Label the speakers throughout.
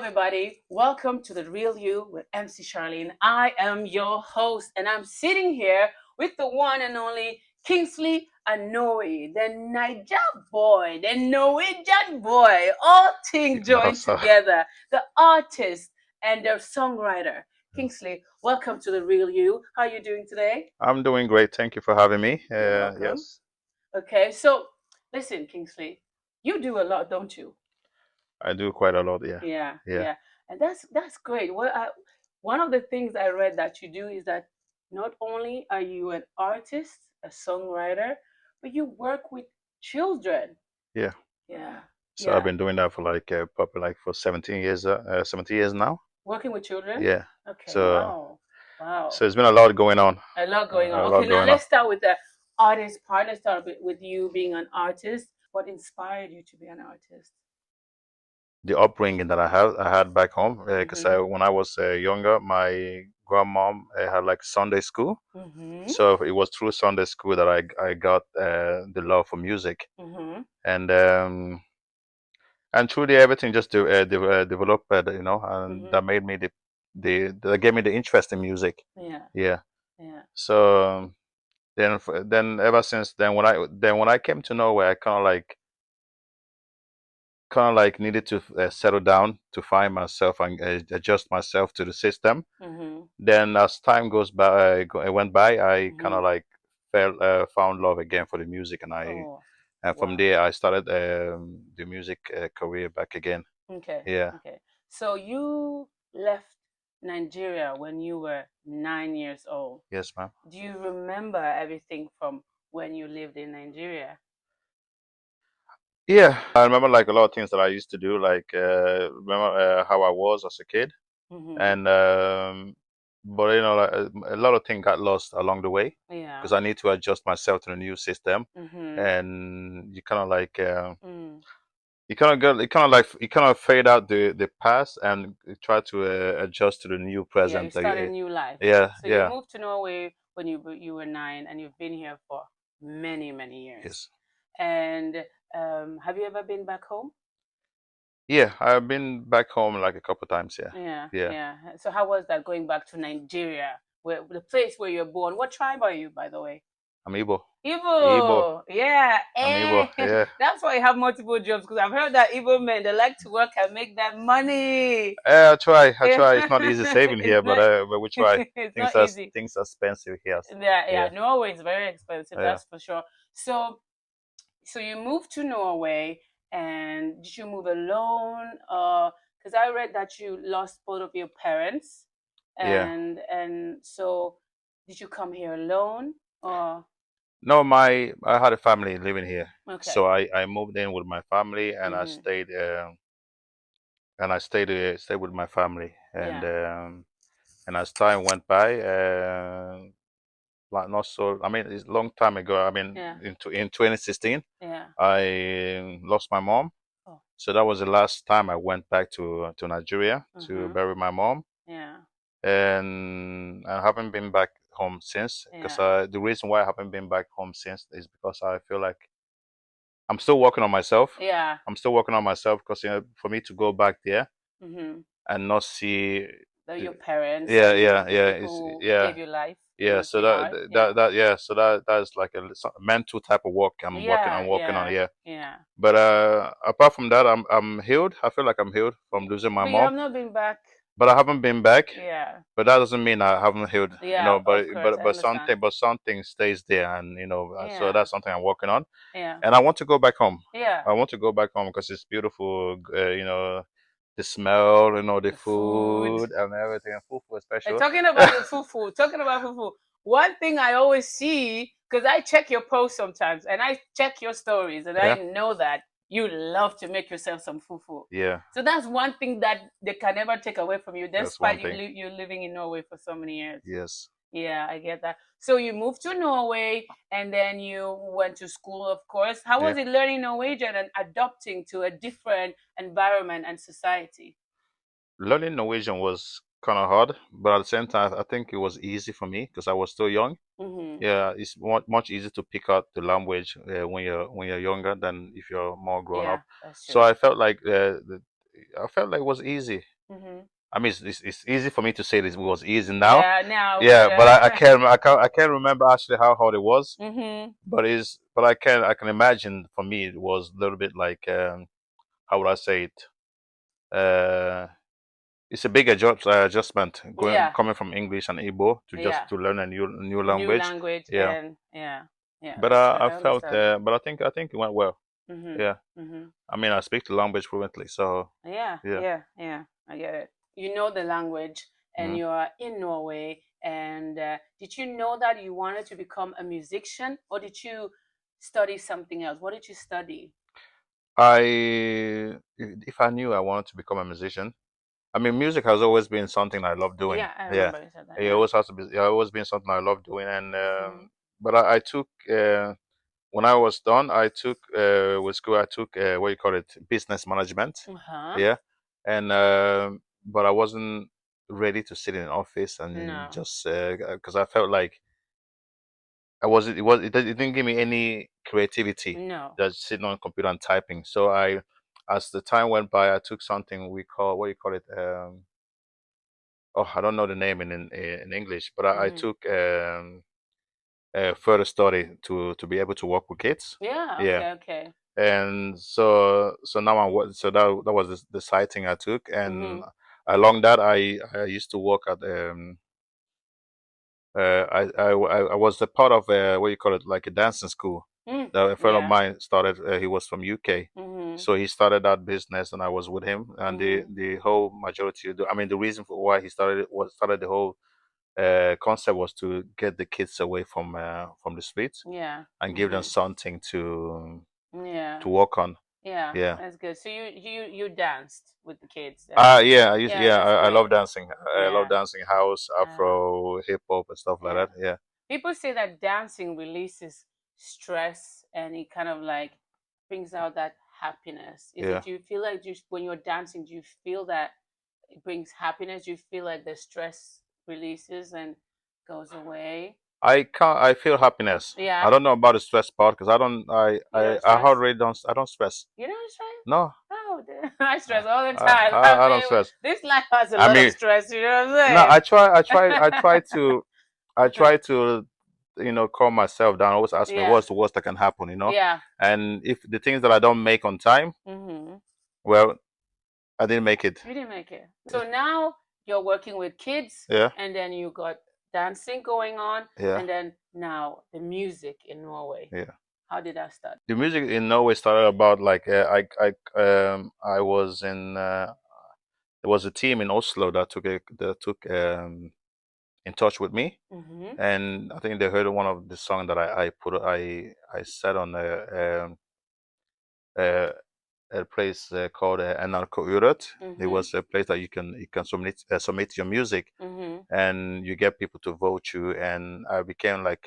Speaker 1: everybody. Welcome to The Real You with MC Charlene. I am your host, and I'm sitting here with the one and only Kingley Anowi, the Niger boy, the Norwegian boy, all things
Speaker 2: No,
Speaker 1: joined
Speaker 2: sir.
Speaker 1: together, the artist and the songwriter. Kingsley, welcome to The Real You. How are you doing today?
Speaker 2: I'm doing great. Thank you for having me.
Speaker 1: You're welcome.
Speaker 2: Yes,
Speaker 1: Okay, so listen, Kingsley, you do a lot, don't you?
Speaker 2: I do quite a lot. Yeah,
Speaker 1: Yeah,
Speaker 2: yeah,
Speaker 1: yeah, and that's great. One of the things I read that you do is that not only are you an artist, a songwriter, but you work with children.
Speaker 2: yeah.
Speaker 1: Yeah,
Speaker 2: So I've
Speaker 1: yeah,
Speaker 2: been doing that for probably like for 17 years. 17 years now.
Speaker 1: working with children.
Speaker 2: Yeah.
Speaker 1: Okay,
Speaker 2: So
Speaker 1: wow, wow,
Speaker 2: so it's been a lot going on.
Speaker 1: a lot going
Speaker 2: A
Speaker 1: on.
Speaker 2: lot
Speaker 1: Okay, now
Speaker 2: going on.
Speaker 1: let's start with the artist part. Let's start with you being an artist. What inspired you to be an artist?
Speaker 2: The upbringing that I had back home, because
Speaker 1: Mm-hmm.
Speaker 2: when I was younger, my grandmom had like Sunday school.
Speaker 1: Mm-hmm.
Speaker 2: So it was through Sunday school that I got the love for music,
Speaker 1: Mm-hmm.
Speaker 2: and truly everything just developed, and
Speaker 1: Mm-hmm.
Speaker 2: that made me that gave me the interest in music.
Speaker 1: Yeah,
Speaker 2: Yeah.
Speaker 1: yeah.
Speaker 2: So then ever since then, when I came to Norway, I kind of like needed to settle down to find myself and adjust myself to the system.
Speaker 1: Mm-hmm.
Speaker 2: Then as time goes by, it went by, I kind
Speaker 1: Mm-hmm.
Speaker 2: of like found love again for the music,
Speaker 1: Oh,
Speaker 2: and from
Speaker 1: wow.
Speaker 2: there I started the music career back again.
Speaker 1: Okay,
Speaker 2: Yeah.
Speaker 1: okay. So you left Nigeria when you were 9 years old.
Speaker 2: Yes, ma'am.
Speaker 1: Do you remember everything from when you lived in Nigeria?
Speaker 2: Yeah, I remember like a lot of things that I used to do, like remember how I was as a kid,
Speaker 1: Mm-hmm.
Speaker 2: and but like, a lot of things got lost along the way
Speaker 1: Yeah.
Speaker 2: because I need to adjust myself to the new system,
Speaker 1: Mm-hmm.
Speaker 2: and you kind of like
Speaker 1: Mm.
Speaker 2: you kind of fade out the past and you try to adjust to the new
Speaker 1: Yeah, you
Speaker 2: present.
Speaker 1: start a new life.
Speaker 2: Yeah,
Speaker 1: So you
Speaker 2: yeah,
Speaker 1: moved to Norway when you were 9, and you've been here for many, many years.
Speaker 2: yes,
Speaker 1: And have you ever been back home?
Speaker 2: yeah. I've been back home like a couple times. Yeah,
Speaker 1: Yeah,
Speaker 2: yeah.
Speaker 1: yeah. So how was that going back to Nigeria, where the place where you're born? What tribe are you, by the way?
Speaker 2: I'm Igbo. Igbo.
Speaker 1: Igbo. Yeah.
Speaker 2: I'm Igbo. Yeah.
Speaker 1: That's why you have multiple jobs, because I've heard that Igbo men, they like to work and make that money.
Speaker 2: I try. I
Speaker 1: Yeah.
Speaker 2: try. It's not easy saving
Speaker 1: It's
Speaker 2: here,
Speaker 1: not
Speaker 2: but we try.
Speaker 1: it's
Speaker 2: Things
Speaker 1: not
Speaker 2: are
Speaker 1: easy.
Speaker 2: things are expensive here.
Speaker 1: Yeah, yeah.
Speaker 2: Yeah,
Speaker 1: Norway is very expensive,
Speaker 2: yeah.
Speaker 1: that's for sure. So you moved to Norway, and did you move alone? Because I read that you lost both of your parents,
Speaker 2: Yeah.
Speaker 1: and so did you come here alone or
Speaker 2: No, I had a family living here,
Speaker 1: okay?
Speaker 2: so I moved in with my family and I
Speaker 1: Mm-hmm.
Speaker 2: stayed stayed with my family,
Speaker 1: Yeah.
Speaker 2: and as time went by, like not so. I mean, it's a long time ago. I mean,
Speaker 1: Yeah.
Speaker 2: in 2016,
Speaker 1: Yeah.
Speaker 2: I lost my mom.
Speaker 1: Oh.
Speaker 2: So that was the last time I went back to Nigeria to
Speaker 1: Mm-hmm.
Speaker 2: bury my mom,
Speaker 1: Yeah.
Speaker 2: and I haven't been back home since. Because
Speaker 1: Yeah.
Speaker 2: the reason why I haven't been back home since is because I feel like I'm still working on myself.
Speaker 1: Yeah.
Speaker 2: I'm still working on myself because for me to go back there
Speaker 1: Mm-hmm.
Speaker 2: and not see,
Speaker 1: Your parents
Speaker 2: yeah,
Speaker 1: and
Speaker 2: yeah,
Speaker 1: the
Speaker 2: yeah,
Speaker 1: people who
Speaker 2: yeah,
Speaker 1: gave you life, it
Speaker 2: yeah.
Speaker 1: must
Speaker 2: So
Speaker 1: be hard. Yeah.
Speaker 2: so that's like a mental type of work I'm
Speaker 1: Yeah.
Speaker 2: working on.
Speaker 1: Yeah.
Speaker 2: Yeah.
Speaker 1: Yeah.
Speaker 2: But apart from that, I'm healed. I feel like I'm healed from losing my
Speaker 1: But you
Speaker 2: mom.
Speaker 1: have not been back.
Speaker 2: But I haven't been back.
Speaker 1: Yeah.
Speaker 2: But that doesn't mean I haven't healed.
Speaker 1: Yeah. Of course, I
Speaker 2: But
Speaker 1: understand.
Speaker 2: something stays there, and so
Speaker 1: Yeah.
Speaker 2: that's something I'm working on.
Speaker 1: Yeah.
Speaker 2: And I want to go back home.
Speaker 1: Yeah.
Speaker 2: I want to go back home because it's beautiful. The smell, the
Speaker 1: The food.
Speaker 2: food and everything. Food
Speaker 1: And
Speaker 2: especially.
Speaker 1: talking about fufu, one thing I always see, because I check your posts sometimes and I check your stories, and I
Speaker 2: Yeah,
Speaker 1: know that you love to make yourself some fufu.
Speaker 2: yeah.
Speaker 1: So that's one thing that they can never take away from you,
Speaker 2: That's
Speaker 1: despite
Speaker 2: one thing.
Speaker 1: you living in Norway for so many years.
Speaker 2: Yes.
Speaker 1: Yeah, I get that. So you moved to Norway, and then you went to school, of course. How was
Speaker 2: Yeah.
Speaker 1: it learning Norwegian and adapting to a different environment and society?
Speaker 2: Learning Norwegian was kind of hard, but at the same time, I think it was easy for me because I was still young.
Speaker 1: Mm-hmm.
Speaker 2: Yeah, it's much easier to pick up the language when you're younger than if you're more grown
Speaker 1: Yeah,
Speaker 2: up.
Speaker 1: that's
Speaker 2: So
Speaker 1: true.
Speaker 2: I felt like it was easy. I mean, it's easy for me to say this. It was easy now.
Speaker 1: Yeah, now.
Speaker 2: Yeah, but
Speaker 1: Yeah.
Speaker 2: I can't remember actually how hard it was. But I can imagine for me it was a little bit like how would I say it? Uh, it's a big adjustment going
Speaker 1: Yeah.
Speaker 2: coming from English and Igbo to just
Speaker 1: Yeah.
Speaker 2: to learn a new
Speaker 1: New
Speaker 2: language.
Speaker 1: language
Speaker 2: Yeah,
Speaker 1: and yeah. Yeah,
Speaker 2: but
Speaker 1: that's good.
Speaker 2: I
Speaker 1: I
Speaker 2: felt,
Speaker 1: understand.
Speaker 2: but I think it went well.
Speaker 1: Mhm.
Speaker 2: Yeah,
Speaker 1: Mhm.
Speaker 2: I mean I speak the language fluently, so
Speaker 1: Yeah,
Speaker 2: yeah.
Speaker 1: yeah, yeah. I get it. You know the language, and
Speaker 2: Mm.
Speaker 1: you are in Norway. And did you know that you wanted to become a musician, or did you study something else? What did you study?
Speaker 2: If I knew I wanted to become a musician, I mean, music has always been something I love doing.
Speaker 1: Yeah, I
Speaker 2: Yeah,
Speaker 1: remember you said that.
Speaker 2: it
Speaker 1: Yeah.
Speaker 2: always has to be. It always been something I love doing, and
Speaker 1: Mhm.
Speaker 2: but I took when I was done, I took with school. I took what you call it, business management.
Speaker 1: Uh huh.
Speaker 2: Yeah, and but I wasn't ready to sit in an office and
Speaker 1: No.
Speaker 2: just because I felt like I was it was it didn't give me any creativity
Speaker 1: No.
Speaker 2: just sitting on a computer and typing. So I, as the time went by, I took something we call what you call it. Oh, I don't know the name in English, but I
Speaker 1: Mhm.
Speaker 2: took further study to be able to work with kids.
Speaker 1: Yeah.
Speaker 2: Yeah,
Speaker 1: Okay. Okay.
Speaker 2: and so now so that was the side thing I took, and
Speaker 1: Mhm.
Speaker 2: along that I used to work at I was a part of what you call it, like a dancing school.
Speaker 1: Mm.
Speaker 2: That a friend of
Speaker 1: Yeah.
Speaker 2: mine started. He was from UK,
Speaker 1: Mhm.
Speaker 2: so he started that business, and I was with him. And
Speaker 1: Mhm.
Speaker 2: the whole majority, I mean, the reason for why he started it was started the whole concept was to get the kids away from the streets
Speaker 1: Yeah.
Speaker 2: and give them
Speaker 1: Mhm.
Speaker 2: something
Speaker 1: Yeah.
Speaker 2: to work on.
Speaker 1: Yeah.
Speaker 2: Yeah.
Speaker 1: That's good. So you danced with the kids.
Speaker 2: Yeah, I used
Speaker 1: Yeah.
Speaker 2: yeah,
Speaker 1: That's
Speaker 2: I love
Speaker 1: great.
Speaker 2: dancing. I love
Speaker 1: Yeah.
Speaker 2: dancing house,
Speaker 1: Uh,
Speaker 2: Afro, hip hop and stuff like
Speaker 1: yeah.
Speaker 2: that. Yeah.
Speaker 1: People say that dancing releases stress and it kind of like brings out that happiness. Is it,
Speaker 2: Yeah.
Speaker 1: do you feel like just when you're dancing, do you feel that it brings happiness? Do you feel like the stress releases and goes away?
Speaker 2: I can't. I feel happiness. I
Speaker 1: Yeah.
Speaker 2: don't know about the stress part because I don't.
Speaker 1: You don't
Speaker 2: I
Speaker 1: stress?
Speaker 2: hardly don't. I don't stress.
Speaker 1: You don't stress?
Speaker 2: No.
Speaker 1: Oh, I
Speaker 2: I,
Speaker 1: stress all the time.
Speaker 2: I don't stress.
Speaker 1: This life has a
Speaker 2: I
Speaker 1: lot of
Speaker 2: mean,
Speaker 1: stress, you know what
Speaker 2: no.
Speaker 1: I'm
Speaker 2: I try to. I
Speaker 1: saying?
Speaker 2: try to. Calm myself down. Always ask me
Speaker 1: Yeah.
Speaker 2: what's the worst that can happen.
Speaker 1: Yeah.
Speaker 2: And if the things that I don't make on time,
Speaker 1: Mm-hmm.
Speaker 2: well, I didn't make it.
Speaker 1: You didn't make it. So now you're working with kids,
Speaker 2: Yeah.
Speaker 1: and then you got dancing going on,
Speaker 2: Yeah.
Speaker 1: and then now the music in Norway.
Speaker 2: Yeah.
Speaker 1: How did that start?
Speaker 2: The music in Norway started about like I was in there was a team in Oslo that took in touch with me,
Speaker 1: Mm-hmm.
Speaker 2: and I think they heard one of the song that I said on uh, a place called Ny-Krohnborg. It
Speaker 1: Mm-hmm.
Speaker 2: was a place that you can submit your music,
Speaker 1: Mm-hmm.
Speaker 2: and you get people to vote you, and I became like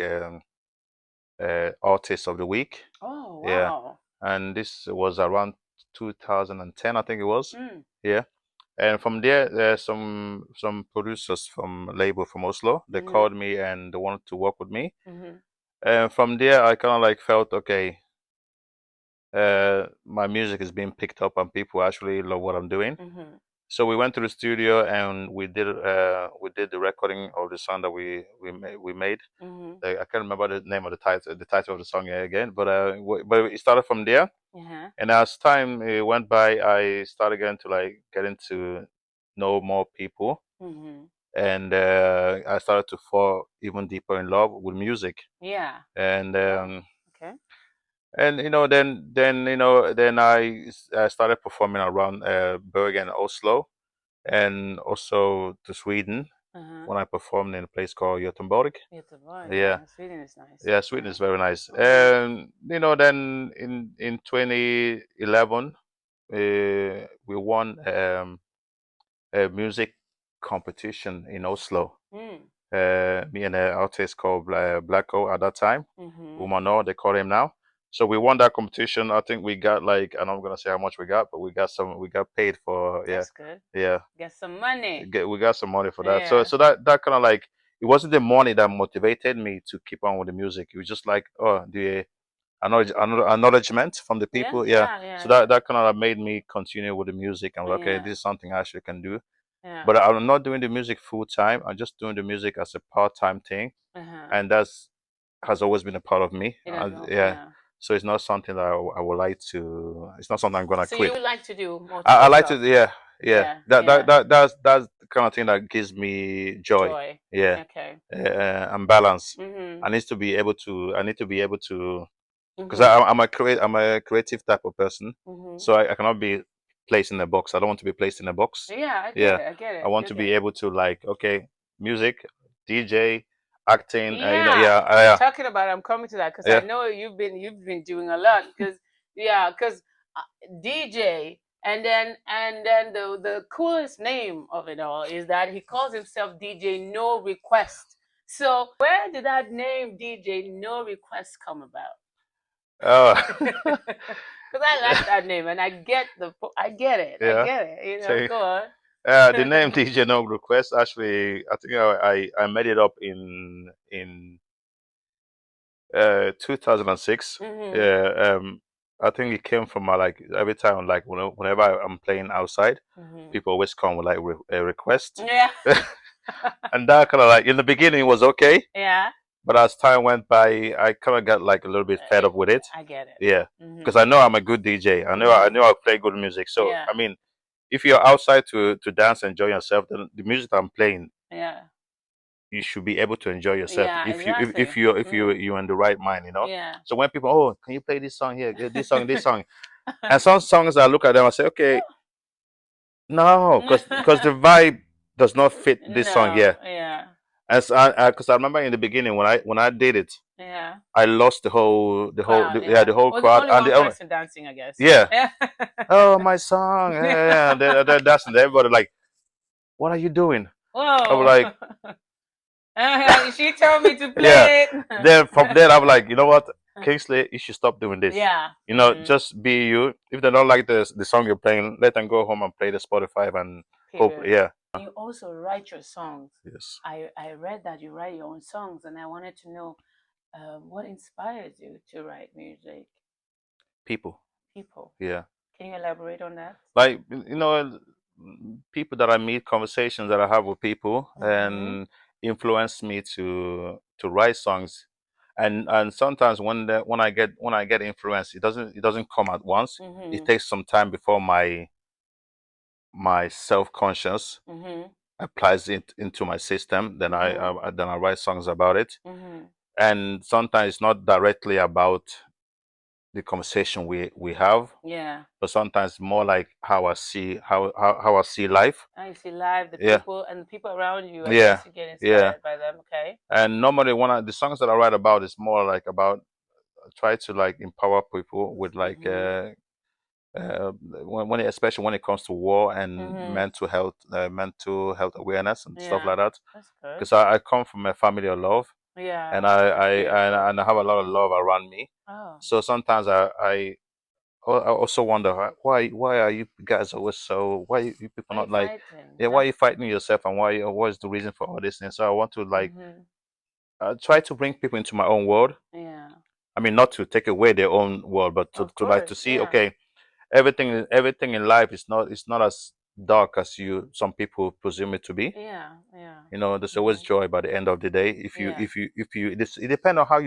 Speaker 2: artist of the week.
Speaker 1: Oh,
Speaker 2: Yeah,
Speaker 1: wow.
Speaker 2: and this was around 2010, I think it was.
Speaker 1: Mm.
Speaker 2: Yeah. And from there, there's some producers from label from Oslo. They
Speaker 1: Mm-hmm.
Speaker 2: called me and they wanted to work with me.
Speaker 1: Mm-hmm.
Speaker 2: And from there, I kind of like felt okay. My music is being picked up and people actually love what I'm doing.
Speaker 1: Mm-hmm.
Speaker 2: So we went to the studio and we did the recording of the song that we made.
Speaker 1: Mm-hmm.
Speaker 2: I can't remember the name of the title of the song again, but but it started from there.
Speaker 1: Uh-huh.
Speaker 2: And as time went by, I started getting to know more people,
Speaker 1: Mm-hmm.
Speaker 2: and I started to fall even deeper in love with music.
Speaker 1: Yeah.
Speaker 2: And
Speaker 1: Wow. Okay.
Speaker 2: then I started performing around Bergen, Oslo, and also to Sweden
Speaker 1: Uh-huh.
Speaker 2: when I performed in a place called Göteborg.
Speaker 1: Göteborg,
Speaker 2: Yeah,
Speaker 1: yeah. Sweden is nice.
Speaker 2: yeah, Sweden
Speaker 1: Yeah.
Speaker 2: is very nice.
Speaker 1: Mm-hmm.
Speaker 2: And then in 2011, we won a music competition in Oslo.
Speaker 1: Mm.
Speaker 2: Me and an artist called Blacko at that time,
Speaker 1: Mm-hmm.
Speaker 2: Umano, they call him now. So we won that competition. I think we got like, I'm not gonna say how much we got, but we got paid for, yeah,
Speaker 1: That's good.
Speaker 2: yeah,
Speaker 1: Get some money.
Speaker 2: we got some money for that. So
Speaker 1: Yeah.
Speaker 2: that kind of like, it wasn't the money that motivated me to keep on with the music. It was just like, oh, acknowledgement from the people. Yeah.
Speaker 1: Yeah.
Speaker 2: So that kind of made me continue with the music. And okay,
Speaker 1: Yeah.
Speaker 2: this is something I actually can do.
Speaker 1: Yeah.
Speaker 2: But I'm not doing the music full time. I'm just doing the music as a part-time thing, and that's has always been a part of me.
Speaker 1: It has
Speaker 2: Yeah. So it's not something that I would like to. It's not something I'm gonna
Speaker 1: So
Speaker 2: quit.
Speaker 1: you would like to do
Speaker 2: I
Speaker 1: multiple
Speaker 2: like to.
Speaker 1: stuff.
Speaker 2: Yeah.
Speaker 1: Yeah.
Speaker 2: That's the kind of thing that gives me joy.
Speaker 1: Joy.
Speaker 2: Yeah.
Speaker 1: Okay.
Speaker 2: And balance.
Speaker 1: Mhm.
Speaker 2: I need to be able to. I need to be able to because
Speaker 1: Mhm.
Speaker 2: I'm a creative type of person,
Speaker 1: Mhm.
Speaker 2: so I cannot be placed in a box. I don't want to be placed in a box.
Speaker 1: Yeah, I get
Speaker 2: Yeah,
Speaker 1: it. I get
Speaker 2: I
Speaker 1: it.
Speaker 2: want to be able to like okay, music, DJ, acting.
Speaker 1: Yeah.
Speaker 2: Yeah,
Speaker 1: Talking about it, I'm coming to that because I
Speaker 2: yeah.
Speaker 1: know you've been doing a lot because DJ and then the coolest name of it all is that he calls himself DJ No Request. So where did that name DJ No Request come about?
Speaker 2: Oh,
Speaker 1: Because I like that name and I get I get it. I
Speaker 2: yeah.
Speaker 1: get it.
Speaker 2: So,
Speaker 1: Go on.
Speaker 2: the name DJ No Request actually, I think I made it up in 2006.
Speaker 1: Mhm.
Speaker 2: Yeah, I think it came from my like every time like whenever I'm playing outside,
Speaker 1: Mhm.
Speaker 2: people always come with like a request,
Speaker 1: Yeah.
Speaker 2: and that kind of like in the beginning was okay,
Speaker 1: Yeah.
Speaker 2: but as time went by, I kind of got like a little bit fed up with it.
Speaker 1: I get it.
Speaker 2: Yeah,
Speaker 1: Mhm.
Speaker 2: because I know I'm a good DJ. I know I play good music. So
Speaker 1: Yeah.
Speaker 2: I mean, if you're outside to dance, enjoy yourself, then the music I'm playing,
Speaker 1: Yeah.
Speaker 2: you should be able to enjoy yourself
Speaker 1: Yeah,
Speaker 2: if you
Speaker 1: exactly.
Speaker 2: you're in the right mind, you know.
Speaker 1: Yeah.
Speaker 2: So when people, oh, can you play this song here, this song, and some songs I look at them, I say, okay, no, because the vibe does not fit this song
Speaker 1: No.
Speaker 2: here.
Speaker 1: Yeah.
Speaker 2: As because I remember in the beginning when I did it,
Speaker 1: Yeah.
Speaker 2: I lost the whole
Speaker 1: Crowd.
Speaker 2: the whole
Speaker 1: Was the
Speaker 2: crowd
Speaker 1: only
Speaker 2: and
Speaker 1: one
Speaker 2: the only
Speaker 1: person dancing, I guess.
Speaker 2: yeah.
Speaker 1: Yeah.
Speaker 2: Oh, my song, yeah, that's and everybody like, what are you doing? I was
Speaker 1: Whoa.
Speaker 2: like,
Speaker 1: She told me to
Speaker 2: yeah.
Speaker 1: play it.
Speaker 2: Then from there, I'm like, you know what, Kingsley, you should stop doing this.
Speaker 1: Yeah.
Speaker 2: You know, just be you. If they don't like the song you're playing, let them go home and play the Spotify and hope.
Speaker 1: Period.
Speaker 2: Yeah.
Speaker 1: You also write your songs.
Speaker 2: Yes.
Speaker 1: I read that you write your own songs, and I wanted to know what inspires you to write music.
Speaker 2: People.
Speaker 1: People.
Speaker 2: Yeah.
Speaker 1: Can you elaborate on that?
Speaker 2: Like people that I meet, conversations that I have with people, and influence me to write songs. And sometimes when I get influence, it doesn't come at once. It takes some time before my self conscious applies it into my system. Then I write songs about it. And sometimes it's not directly about the conversation we have.
Speaker 1: Yeah.
Speaker 2: But sometimes more like how I see how I see life.
Speaker 1: How you see life, the
Speaker 2: Yeah.
Speaker 1: people and the people around you. I
Speaker 2: Yeah.
Speaker 1: guess you get
Speaker 2: Yeah.
Speaker 1: inspired by them. Okay.
Speaker 2: And normally the songs that I write about is more like about try to like empower people with like when especially when it comes to war and mental health awareness and stuff like that.
Speaker 1: That's good.
Speaker 2: Because I come from a family of love.
Speaker 1: Yeah.
Speaker 2: And
Speaker 1: That's beautiful.
Speaker 2: and I have a lot of love around me.
Speaker 1: Oh.
Speaker 2: So sometimes I also wonder why are you guys always so why you people
Speaker 1: Why
Speaker 2: not
Speaker 1: you
Speaker 2: like
Speaker 1: fighting?
Speaker 2: yeah, why are you fighting yourself, and why what is the reason for all this thing? So I want to like
Speaker 1: Mm-hmm.
Speaker 2: try to bring people into my own world.
Speaker 1: Yeah.
Speaker 2: I mean, not to take away their own world, but to like to
Speaker 1: course,
Speaker 2: see
Speaker 1: yeah.
Speaker 2: okay, everything in life is not as dark as you some people presume it to be.
Speaker 1: Yeah. Yeah.
Speaker 2: You know, there's always joy by the end of the day
Speaker 1: Yeah.
Speaker 2: if you it depends on how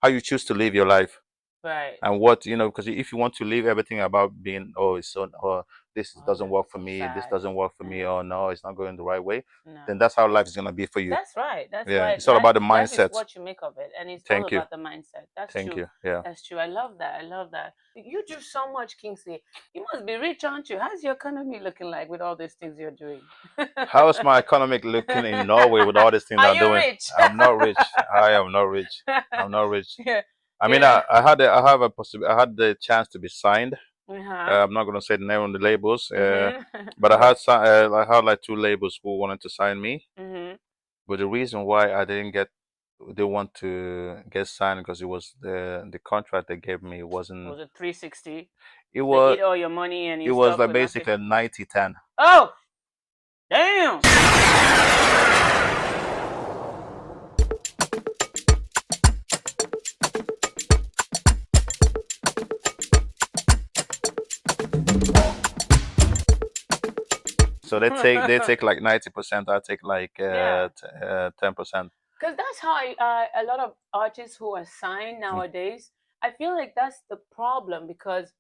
Speaker 2: you choose to live your life.
Speaker 1: Right.
Speaker 2: And what you know, because if you want to leave everything about being oh it's so oh this
Speaker 1: Oh,
Speaker 2: doesn't
Speaker 1: that's
Speaker 2: work for
Speaker 1: so
Speaker 2: me, this
Speaker 1: sad.
Speaker 2: doesn't work for me,
Speaker 1: Yeah.
Speaker 2: or no, it's not going the right way,
Speaker 1: No.
Speaker 2: then that's how life is gonna be for you.
Speaker 1: That's right. That's
Speaker 2: Yeah,
Speaker 1: right.
Speaker 2: it's all about the
Speaker 1: Life is
Speaker 2: mindset.
Speaker 1: what you make of it, and it's
Speaker 2: Thank
Speaker 1: all
Speaker 2: you.
Speaker 1: about the mindset. That's
Speaker 2: Thank
Speaker 1: true.
Speaker 2: you. Yeah.
Speaker 1: That's true. I love that. I love that. You do so much, Kingsley. You must be rich, aren't you? How's your economy looking like with all these things you're doing?
Speaker 2: How is my economic looking in Norway with all these things
Speaker 1: Are
Speaker 2: I'm
Speaker 1: you
Speaker 2: doing?
Speaker 1: rich?
Speaker 2: I'm not rich. I am not rich. I'm not rich.
Speaker 1: Yeah.
Speaker 2: I mean,
Speaker 1: Yeah.
Speaker 2: I had the chance to be signed. I'm not gonna say the name on the labels, but I had like two labels who wanted to sign me. But the reason why I didn't get they want to get signed because it was the contract they gave me wasn't.
Speaker 1: Was it 360?
Speaker 2: It
Speaker 1: They
Speaker 2: was
Speaker 1: eat all your money and you
Speaker 2: it was
Speaker 1: stuck
Speaker 2: like
Speaker 1: with nothing?
Speaker 2: basically 90-10.
Speaker 1: Oh, damn.
Speaker 2: So they take like 90%. I take like
Speaker 1: Yeah.
Speaker 2: 10%.
Speaker 1: Because that's how a lot of artists who are signed
Speaker 2: Mm.
Speaker 1: nowadays, I feel like that's the problem because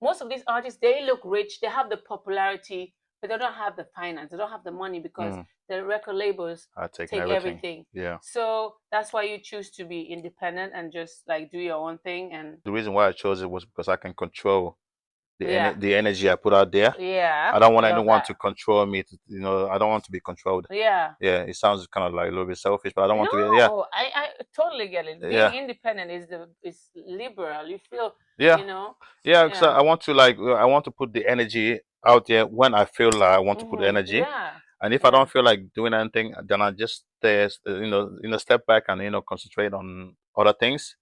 Speaker 1: most of these artists, they look rich, they have the popularity, but they don't have the finance, they don't have the money because
Speaker 2: Mm.
Speaker 1: the record labels
Speaker 2: I take
Speaker 1: take
Speaker 2: everything.
Speaker 1: everything.
Speaker 2: Yeah.
Speaker 1: So that's why you choose to be independent and just like do your own thing. And
Speaker 2: The reason why I chose it was because I can control
Speaker 1: yeah,
Speaker 2: the energy I put out there.
Speaker 1: yeah,
Speaker 2: I don't want
Speaker 1: I love
Speaker 2: anyone
Speaker 1: that.
Speaker 2: to control me. I don't want to be controlled.
Speaker 1: Yeah.
Speaker 2: Yeah, it sounds kind of like a little bit selfish, but I don't want to be. Yeah,
Speaker 1: No, I totally get it. Being
Speaker 2: yeah,
Speaker 1: independent is liberal. You feel,
Speaker 2: yeah,
Speaker 1: you know,
Speaker 2: yeah. Because
Speaker 1: yeah.
Speaker 2: I want to I want to put the energy out there when I feel like I want to put the energy.
Speaker 1: Yeah.
Speaker 2: And if I
Speaker 1: Yeah.
Speaker 2: don't feel like doing anything, then I just step back and concentrate on other things.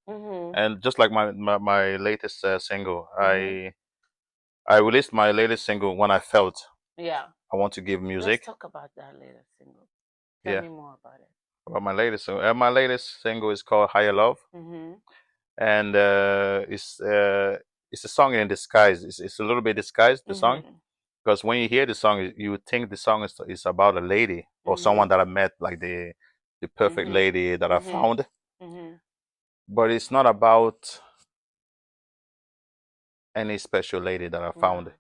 Speaker 2: And just like my latest single, I released my latest single when I felt
Speaker 1: Yeah.
Speaker 2: I want to give
Speaker 1: Let's
Speaker 2: music.
Speaker 1: talk about that later single. Tell
Speaker 2: Yeah,
Speaker 1: me more about it.
Speaker 2: about my latest single is called Higher Love, and it's a song in disguise. It's a little bit disguised, the song, because when you hear the song, you would think the song is about a lady or someone that I met, like the perfect lady that I found. But it's not about any special lady that I found.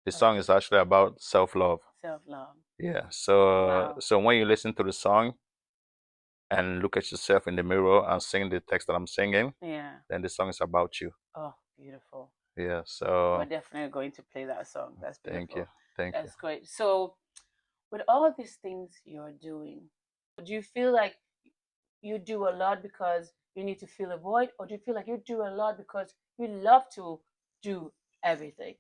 Speaker 2: The song is actually about self-love.
Speaker 1: Self-love.
Speaker 2: Yeah. So
Speaker 1: Wow.
Speaker 2: so when you listen to the song and look at yourself in the mirror and sing the text that I'm singing,
Speaker 1: Yeah.
Speaker 2: then the song is about you.
Speaker 1: Oh, beautiful.
Speaker 2: Yeah.
Speaker 1: We're
Speaker 2: So
Speaker 1: definitely going to play that song. That's
Speaker 2: thank you.
Speaker 1: beautiful.
Speaker 2: Thank you.
Speaker 1: That's great. So, with all these things you're doing, do you feel like you do a lot because you need to fill a void, or do you feel like you do a lot because you love to do everything?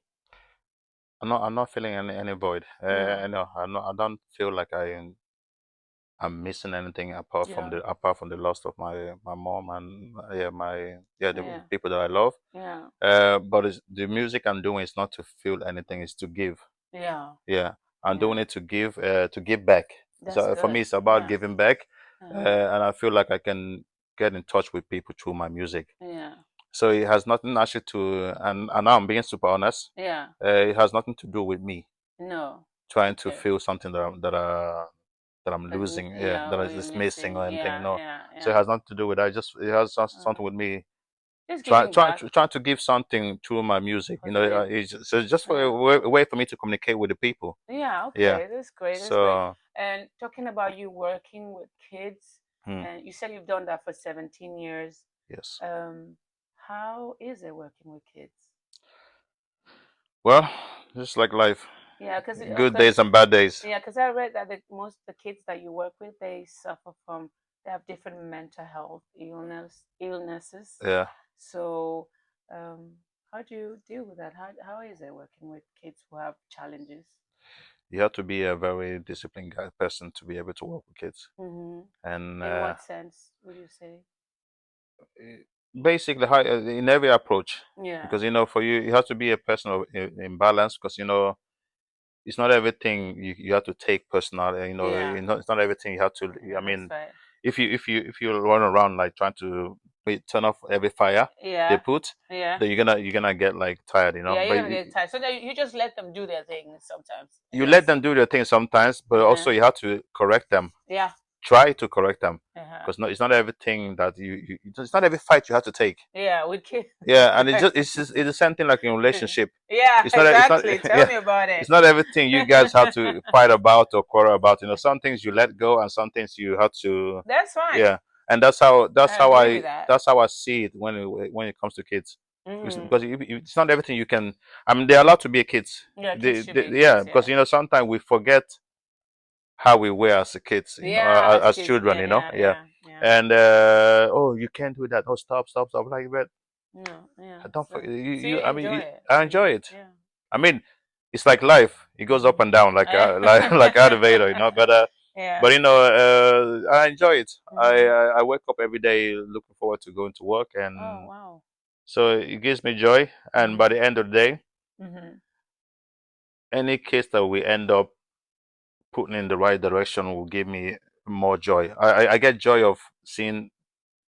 Speaker 2: I'm not feeling any void.
Speaker 1: No.
Speaker 2: No, I don't feel like I'm missing anything apart from the loss of my mom and the
Speaker 1: Yeah.
Speaker 2: people that I love.
Speaker 1: Yeah.
Speaker 2: But the music I'm doing is not to feel anything; it's to give.
Speaker 1: Yeah.
Speaker 2: Yeah, I'm
Speaker 1: Yeah.
Speaker 2: doing it to give back.
Speaker 1: That's
Speaker 2: So for me,
Speaker 1: good.
Speaker 2: it's about
Speaker 1: Yeah.
Speaker 2: giving back,
Speaker 1: Uh-huh.
Speaker 2: and I feel like I can get in touch with people through my music.
Speaker 1: Yeah.
Speaker 2: So it has nothing actually to, and now I'm being super honest.
Speaker 1: Yeah.
Speaker 2: It has nothing to do with me
Speaker 1: No.
Speaker 2: trying to
Speaker 1: Okay.
Speaker 2: feel something that I'm losing, yeah,
Speaker 1: Yeah,
Speaker 2: that
Speaker 1: or
Speaker 2: is
Speaker 1: you're
Speaker 2: just missing
Speaker 1: missing.
Speaker 2: or anything.
Speaker 1: Yeah.
Speaker 2: No,
Speaker 1: Yeah.
Speaker 2: so it
Speaker 1: Yeah.
Speaker 2: has nothing to do with that. It has
Speaker 1: Uh,
Speaker 2: something with me
Speaker 1: just giving back.
Speaker 2: trying to give something through my music.
Speaker 1: Positive.
Speaker 2: So it's just for
Speaker 1: Yeah.
Speaker 2: a way for me to communicate with the people.
Speaker 1: Yeah.
Speaker 2: Yeah.
Speaker 1: Okay. That's great. That's great.
Speaker 2: So
Speaker 1: And talking about you working with kids,
Speaker 2: hmm,
Speaker 1: and you said you've done that for 17 years.
Speaker 2: yes.
Speaker 1: Um, how is it working with kids?
Speaker 2: Well, just like life,
Speaker 1: Yeah, because
Speaker 2: good days and bad days.
Speaker 1: yeah, because I read that most the kids that you work with, they suffer from, they have different mental health illnesses.
Speaker 2: Yeah,
Speaker 1: So, um, how do you deal with that? How is it working with kids who have challenges?
Speaker 2: you have to be a very disciplined person to be able to work with kids, and
Speaker 1: In what sense would you say?
Speaker 2: basically in every approach,
Speaker 1: Yeah.
Speaker 2: because for you have to be a person in balance, because it's not everything you have to take personal.
Speaker 1: Yeah.
Speaker 2: It's not everything you have to. I
Speaker 1: Yeah, that's
Speaker 2: mean,
Speaker 1: right.
Speaker 2: if you run around like trying to turn off every fire they
Speaker 1: Yeah.
Speaker 2: put,
Speaker 1: Yeah.
Speaker 2: then you're gonna get like tired,
Speaker 1: Yeah,
Speaker 2: But
Speaker 1: you're gonna get tired. So that you just let them do their thing sometimes, I
Speaker 2: you let
Speaker 1: guess.
Speaker 2: them do their thing sometimes, but
Speaker 1: Uh-huh.
Speaker 2: also you have to correct them.
Speaker 1: Yeah.
Speaker 2: Try to correct them,
Speaker 1: Uh-huh.
Speaker 2: because it's not everything that it's not every fight you have to take.
Speaker 1: Yeah, with kids.
Speaker 2: Yeah, and it's the same thing like in relationship.
Speaker 1: Yeah,
Speaker 2: It's not
Speaker 1: exactly. Tell
Speaker 2: yeah,
Speaker 1: me about it.
Speaker 2: it's not everything you guys have to fight about or quarrel about. Some things you let go, and some things you have to.
Speaker 1: That's fine.
Speaker 2: Yeah, and that's how
Speaker 1: I agree with that.
Speaker 2: I see it when it comes to kids.
Speaker 1: Mm-hmm.
Speaker 2: Because it's not everything you can. I mean, they're allowed to be kids.
Speaker 1: Yeah, kids should be
Speaker 2: Yeah,
Speaker 1: kids.
Speaker 2: because
Speaker 1: Yeah.
Speaker 2: sometimes we forget how we were as a kids.
Speaker 1: Yeah, as
Speaker 2: As
Speaker 1: kids.
Speaker 2: children.
Speaker 1: Yeah, yeah,
Speaker 2: Yeah,
Speaker 1: yeah, yeah.
Speaker 2: and oh, you can't do that. Oh, stop, stop, stop. Like that.
Speaker 1: No, yeah.
Speaker 2: I don't.
Speaker 1: So you
Speaker 2: I mean,
Speaker 1: enjoy it.
Speaker 2: I enjoy it.
Speaker 1: Yeah.
Speaker 2: I mean, it's like life. It goes up and down like like elevator. But
Speaker 1: Yeah.
Speaker 2: I enjoy it.
Speaker 1: Mm-hmm.
Speaker 2: I wake up every day looking forward to going to work,
Speaker 1: Oh,
Speaker 2: and
Speaker 1: wow.
Speaker 2: so it gives me joy. And by
Speaker 1: Mm-hmm.
Speaker 2: the end of the day,
Speaker 1: Mm-hmm.
Speaker 2: any case that we end up putting in the right direction will give me more joy. I get joy of seeing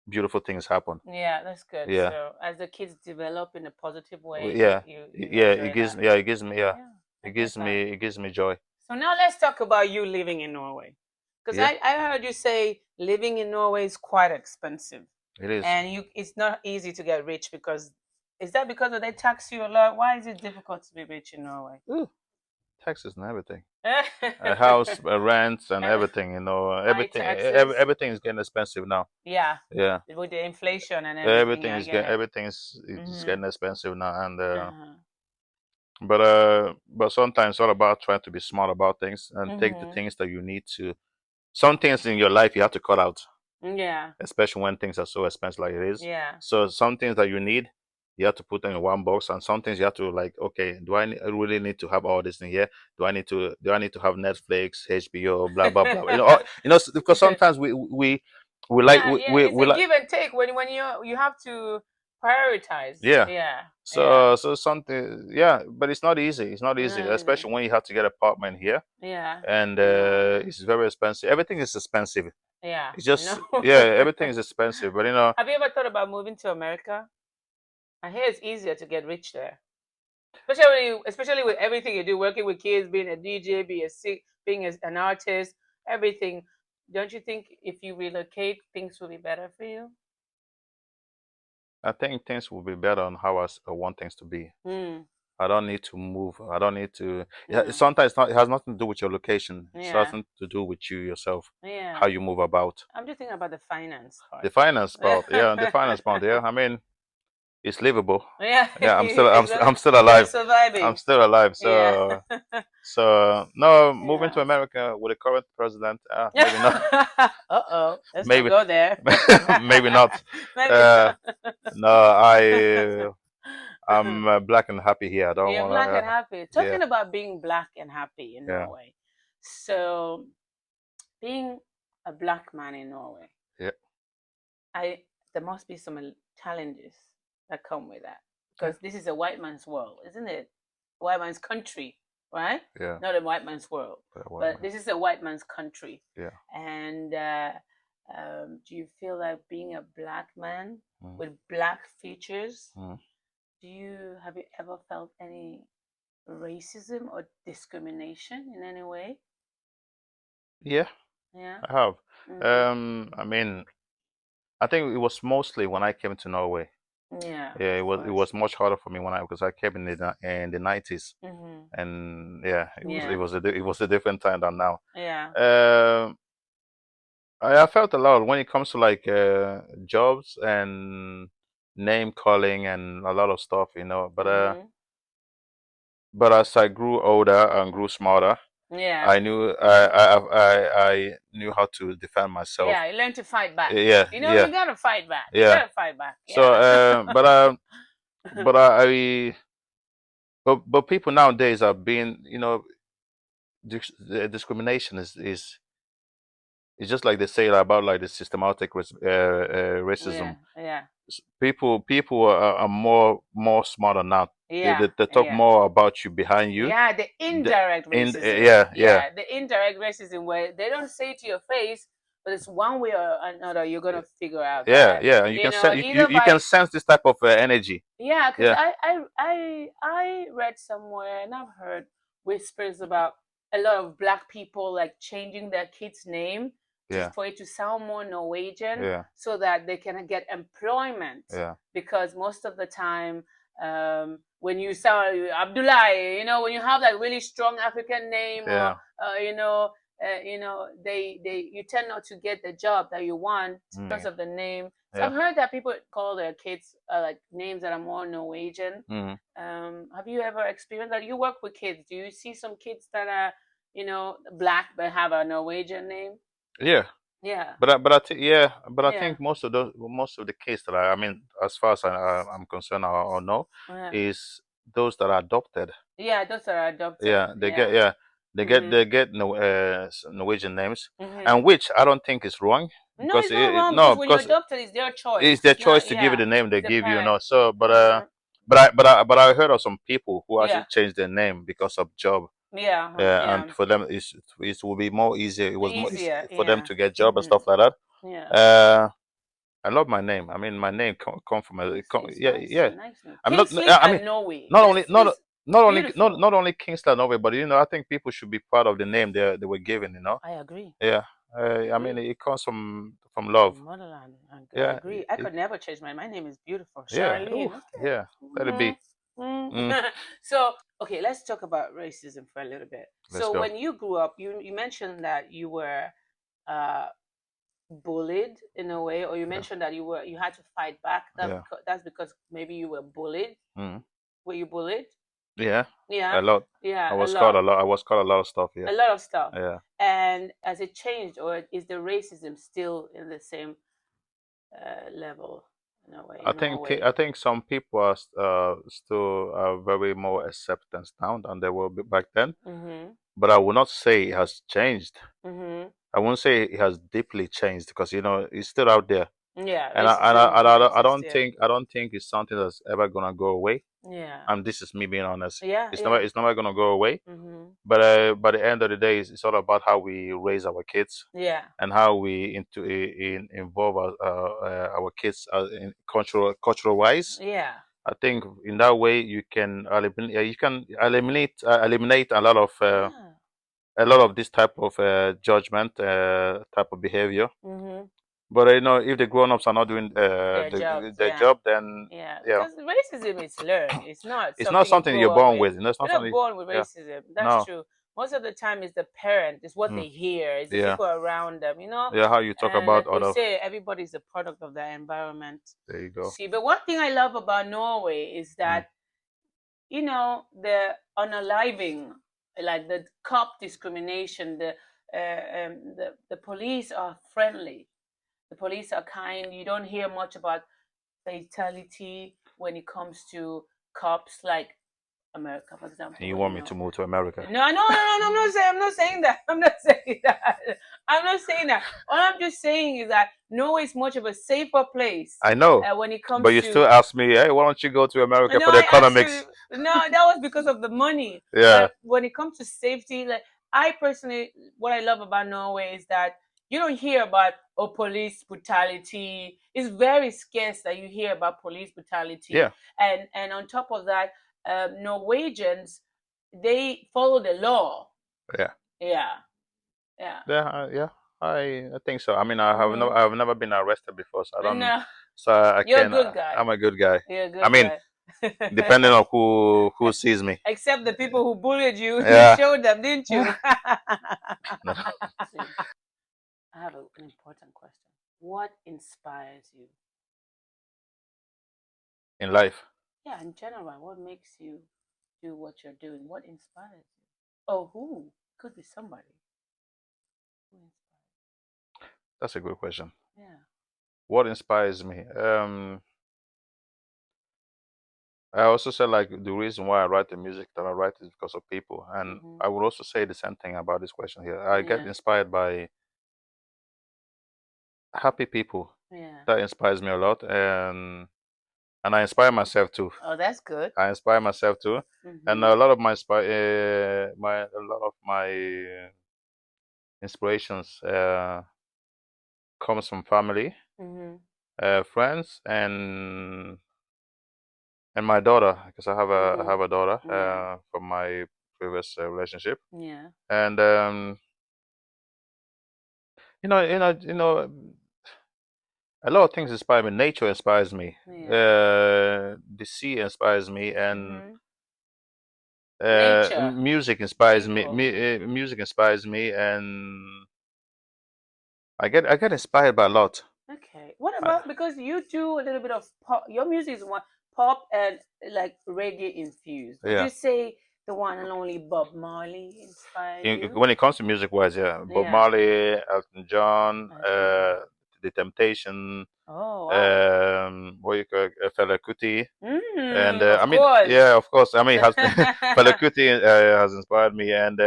Speaker 2: beautiful things happen.
Speaker 1: Yeah, that's good.
Speaker 2: Yeah,
Speaker 1: So as the kids develop in a positive way,
Speaker 2: yeah,
Speaker 1: you
Speaker 2: yeah.
Speaker 1: enjoy that.
Speaker 2: It gives me, yeah.
Speaker 1: Yeah.
Speaker 2: It gives me joy.
Speaker 1: So now let's talk about you living in Norway. Because I heard you say living in Norway is quite expensive.
Speaker 2: It is.
Speaker 1: And it's not easy to get rich because, is that because they tax you a lot? Why is it difficult to be rich in Norway?
Speaker 2: Ooh, taxes and everything. A house, rents and everything, everything is getting expensive now.
Speaker 1: Yeah.
Speaker 2: Yeah.
Speaker 1: With the inflation and everything.
Speaker 2: Everything is getting expensive now, and but sometimes it's all about trying to be smart about things and take the things that you need to. Some things in your life you have to cut out.
Speaker 1: Yeah.
Speaker 2: Especially when things are so expensive like it is.
Speaker 1: Yeah.
Speaker 2: So some things that you need, you have to put them in one box, and some things you have to like, okay, do I really need to have all this in here? Do I need to have Netflix, HBO, blah blah blah? Because sometimes we like
Speaker 1: it's a give and take when you have to prioritize.
Speaker 2: Yeah.
Speaker 1: Yeah.
Speaker 2: So something, but it's not easy. It's not easy, especially when you have to get an apartment here.
Speaker 1: Yeah.
Speaker 2: And it's very expensive. Everything is expensive.
Speaker 1: Yeah.
Speaker 2: It's just everything is expensive. But
Speaker 1: have you ever thought about moving to America? I hear it's easier to get rich there, especially with everything you do, working with kids, being a DJ, being an artist, everything. Don't you think if you relocate, things will be better for you?
Speaker 2: I think things will be better on how I want things to be. I don't need to move. I don't need to. Sometimes it has nothing to do with your location. It's nothing to do with you yourself.
Speaker 1: Yeah.
Speaker 2: How you move about.
Speaker 1: I'm just thinking about the finance part.
Speaker 2: The finance part, the finance part. Yeah, I mean, it's livable.
Speaker 1: Yeah.
Speaker 2: Yeah, I'm still alive.
Speaker 1: You're surviving.
Speaker 2: I'm still alive. So no, moving to America with the current president, maybe not.
Speaker 1: Let's not go there.
Speaker 2: Maybe not. No, I'm black and happy here. I don't want to.
Speaker 1: Black and happy. Talking about being black and happy in Norway. So, being a black man in Norway.
Speaker 2: Yeah.
Speaker 1: There must be some challenges that come with that, because this is a white man's world, isn't it? White man's country, right?
Speaker 2: Yeah.
Speaker 1: Not a white man's world, but this is a white man's country.
Speaker 2: Yeah.
Speaker 1: And do you feel like being a black man with black features? Have you ever felt any racism or discrimination in any way? Yeah,
Speaker 2: I have. I mean, I think it was mostly when I came to Norway.
Speaker 1: Yeah,
Speaker 2: it was much harder for me because I came in the 90s, and it was a different time than now.
Speaker 1: Yeah.
Speaker 2: I felt a lot when it comes to like jobs and name calling and a lot of stuff, but as I grew older and grew smarter, I knew how to defend myself.
Speaker 1: Yeah, you learned to fight back.
Speaker 2: Yeah,
Speaker 1: you gotta fight back.
Speaker 2: Yeah.
Speaker 1: You gotta fight back. Yeah.
Speaker 2: So, but people nowadays are being, the discrimination is just like they say about like the systematic racism.
Speaker 1: Yeah.
Speaker 2: People are more smarter now.
Speaker 1: Yeah.
Speaker 2: They talk more about you behind you.
Speaker 1: Yeah, the indirect racism. The indirect racism where they don't say it to your face, but it's one way or another you're gonna figure out.
Speaker 2: Yeah, and you can sense this type of energy.
Speaker 1: Yeah, because I read somewhere and I've heard whispers about a lot of black people like changing their kids' name for it to sound more Norwegian, so that they can get employment. Because most of the time, when you sound Abdullahi, when you have that really strong African name, you tend not to get the job that you want because of the name. So I've heard that people call their kids like names that are more Norwegian. Have you ever experienced that? You work with kids. Do you see some kids that are, black but have a Norwegian name? Yeah.
Speaker 2: But I think most of the kids that I mean, as far as I'm concerned or know, is those that are adopted.
Speaker 1: Yeah, those that are adopted.
Speaker 2: Yeah, they get Norwegian names, and which I don't think is wrong.
Speaker 1: Because it's not wrong. Because when you're adopted, it's their choice.
Speaker 2: It's their choice to give you the name they give you, So, but I heard of some people who actually changed their name because of job. And for them, it will be more easier. It was easier for them to get job and stuff like that. I love my name. I mean, my name come from a
Speaker 1: nice name.
Speaker 2: I'm
Speaker 1: Kingsley Anowi.
Speaker 2: not not only Kingsley Anowi, but I think people should be proud of the name they were given.
Speaker 1: I agree.
Speaker 2: Yeah, I mean it comes from love.
Speaker 1: Motherland. I
Speaker 2: Yeah,
Speaker 1: agree. I could never change mine. My name is beautiful,
Speaker 2: yeah,
Speaker 1: Charlene.
Speaker 2: oof,
Speaker 1: Okay.
Speaker 2: yeah. Let it be. Mm,
Speaker 1: So, okay, let's talk about racism for a little bit.
Speaker 2: let's
Speaker 1: So,
Speaker 2: go.
Speaker 1: when you grew up, you mentioned that you were uh, bullied in a way, or you
Speaker 2: Yeah,
Speaker 1: mentioned that you had to fight back.
Speaker 2: yeah,
Speaker 1: That's because maybe you were bullied.
Speaker 2: mm,
Speaker 1: Were you bullied?
Speaker 2: yeah.
Speaker 1: Yeah,
Speaker 2: A lot.
Speaker 1: yeah,
Speaker 2: I
Speaker 1: a
Speaker 2: was called
Speaker 1: lot,
Speaker 2: a lot. I was called a lot of stuff.
Speaker 1: a
Speaker 2: Yeah,
Speaker 1: lot of stuff.
Speaker 2: yeah.
Speaker 1: And has it changed, or is the racism still in the same level in a way
Speaker 2: I
Speaker 1: in
Speaker 2: think
Speaker 1: Norway?
Speaker 2: I think some people are still very more acceptance now than they were back then.
Speaker 1: Mhm.
Speaker 2: But I would not say it has changed.
Speaker 1: Mhm.
Speaker 2: I won't say it has deeply changed because it's still out there,
Speaker 1: Yeah,
Speaker 2: and
Speaker 1: racism will
Speaker 2: I
Speaker 1: exist.
Speaker 2: don't
Speaker 1: Yeah.
Speaker 2: think it's something that's ever gonna go away.
Speaker 1: Yeah.
Speaker 2: And this is me being honest.
Speaker 1: Yeah. Yeah.
Speaker 2: It's never gonna go away.
Speaker 1: Mhm.
Speaker 2: But by the end of the day, it's all about how we raise our kids
Speaker 1: Yeah.
Speaker 2: and how we involve our kids in cultural wise.
Speaker 1: Yeah.
Speaker 2: I think in that way you can eliminate
Speaker 1: Yeah.
Speaker 2: a lot of this type of judgment type of behavior.
Speaker 1: Mhm.
Speaker 2: But if the grown-ups are not doing
Speaker 1: Their jobs.
Speaker 2: their
Speaker 1: Yeah.
Speaker 2: job, then
Speaker 1: Yeah.
Speaker 2: yeah,
Speaker 1: Because racism is learned. It's not
Speaker 2: it's not
Speaker 1: something you
Speaker 2: something you're
Speaker 1: grow up
Speaker 2: born
Speaker 1: with.
Speaker 2: with. It's not
Speaker 1: You're not
Speaker 2: something.
Speaker 1: born with
Speaker 2: Yeah,
Speaker 1: racism. That's
Speaker 2: no,
Speaker 1: true. Most of the time, it's the parent. It's what
Speaker 2: mm,
Speaker 1: they hear. It's the
Speaker 2: yeah,
Speaker 1: people around them.
Speaker 2: yeah. How you talk
Speaker 1: And
Speaker 2: about
Speaker 1: like they
Speaker 2: other.
Speaker 1: say, everybody's a product of their environment.
Speaker 2: There you go.
Speaker 1: See, but one thing I love about Norway is
Speaker 2: Mm.
Speaker 1: that the unaliving, like the cop discrimination, the police are friendly, the police are kind. You don't hear much about fatality when it comes to cops, like America, for
Speaker 2: And
Speaker 1: example.
Speaker 2: you want me to move to America?
Speaker 1: No, no, no, no, no, I'm not saying that. I'm not saying that. I'm not saying that. All I'm just saying is that Norway is much of a safer place
Speaker 2: I know,
Speaker 1: when it
Speaker 2: but
Speaker 1: comes
Speaker 2: you
Speaker 1: to.
Speaker 2: still ask me, hey, why don't you go to America
Speaker 1: No,
Speaker 2: for the
Speaker 1: I actually
Speaker 2: economics?
Speaker 1: no, that was because of the money.
Speaker 2: Yeah,
Speaker 1: But when it comes to safety, like I personally, what I love about Norway is that you don't hear about police brutality. It's very scarce that you hear about police brutality,
Speaker 2: yeah,
Speaker 1: and on top of that, Norwegians, they follow the law.
Speaker 2: yeah,
Speaker 1: Yeah, yeah.
Speaker 2: yeah, yeah. I think so. I mean,
Speaker 1: Mm-hmm.
Speaker 2: I've never been arrested before, so I don't.
Speaker 1: No,
Speaker 2: So I
Speaker 1: you're a
Speaker 2: can.
Speaker 1: good guy.
Speaker 2: I'm a good guy.
Speaker 1: You're a
Speaker 2: I
Speaker 1: good
Speaker 2: mean,
Speaker 1: guy.
Speaker 2: depending on who sees me.
Speaker 1: Except the people who bullied you, you
Speaker 2: Yeah.
Speaker 1: showed them, didn't you?
Speaker 2: No.
Speaker 1: I have an important question. What inspires you?
Speaker 2: In life,
Speaker 1: Yeah, in general, what makes you do what you're doing? What inspires you? Oh, who? Could be somebody. Who inspires?
Speaker 2: that's a good question.
Speaker 1: Yeah.
Speaker 2: What inspires me? I also said like the reason why I write the music that I write is because of people, and
Speaker 1: Mm-hmm.
Speaker 2: I would also say the same thing about this question here. I get
Speaker 1: Yeah.
Speaker 2: inspired by happy people.
Speaker 1: Yeah.
Speaker 2: That inspires me a lot, and I inspire myself too.
Speaker 1: Oh, that's good.
Speaker 2: I inspire myself too, and
Speaker 1: Mm-hmm.
Speaker 2: a lot of my inspirations comes from family,
Speaker 1: Mm-hmm.
Speaker 2: friends, and my daughter because I
Speaker 1: Mm-hmm.
Speaker 2: have a daughter
Speaker 1: Yeah.
Speaker 2: from my previous relationship,
Speaker 1: Yeah.
Speaker 2: and a lot of things inspire me. Nature inspires me.
Speaker 1: Yeah.
Speaker 2: The sea inspires me, and
Speaker 1: Mm-hmm. Nature.
Speaker 2: music inspires me.
Speaker 1: People.
Speaker 2: Music inspires me, and I get inspired by a lot.
Speaker 1: Okay. What
Speaker 2: I,
Speaker 1: about, because you do a little bit of pop? Your music is one pop and like reggae infused. Would
Speaker 2: yeah.
Speaker 1: you say the one and only Bob Marley inspired you?
Speaker 2: When it comes to music wise, yeah, Bob
Speaker 1: Yeah.
Speaker 2: Marley, Elton John,
Speaker 1: Elton John.
Speaker 2: The Temptation,
Speaker 1: Oh wow.
Speaker 2: what you call Fela Kuti, and
Speaker 1: Of
Speaker 2: I mean,
Speaker 1: course.
Speaker 2: yeah, of course, I mean, has Fela Kuti has inspired me, and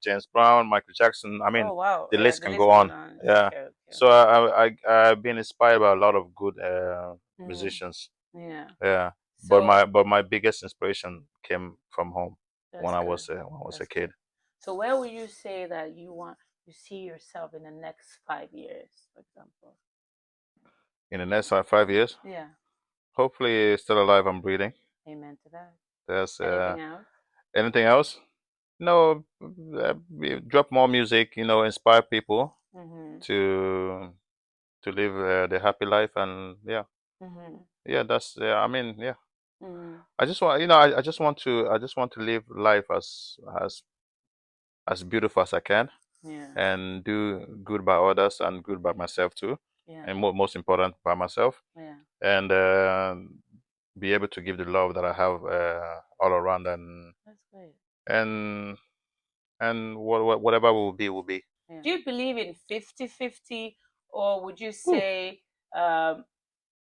Speaker 2: James Brown, Michael Jackson. I mean,
Speaker 1: Oh wow.
Speaker 2: the
Speaker 1: Yeah,
Speaker 2: list
Speaker 1: the
Speaker 2: can go
Speaker 1: list goes
Speaker 2: on.
Speaker 1: on.
Speaker 2: Yeah,
Speaker 1: Okay. Okay.
Speaker 2: so I've been inspired by a lot of good
Speaker 1: Mm,
Speaker 2: musicians.
Speaker 1: yeah.
Speaker 2: Yeah,
Speaker 1: So
Speaker 2: but my biggest inspiration came from home
Speaker 1: that's good.
Speaker 2: when I was a
Speaker 1: That's
Speaker 2: kid.
Speaker 1: good. So where would you say that you see yourself in the next 5 years, for example?
Speaker 2: In the next 5 years,
Speaker 1: Yeah.
Speaker 2: hopefully still alive and breathing.
Speaker 1: Amen to that.
Speaker 2: There's
Speaker 1: Anything else?
Speaker 2: anything else? No, drop more music. Inspire people to live their happy life, and yeah, yeah. That's I mean, yeah. I just want, I just want to live life as beautiful as I can,
Speaker 1: Yeah.
Speaker 2: and do good by others and good by myself too,
Speaker 1: Yeah.
Speaker 2: and most important by myself,
Speaker 1: Yeah.
Speaker 2: and be able to give the love that I have all around,
Speaker 1: That's great.
Speaker 2: and whatever will be.
Speaker 1: Yeah. Do you believe in 50-50, or would you
Speaker 2: Ooh.
Speaker 1: say um,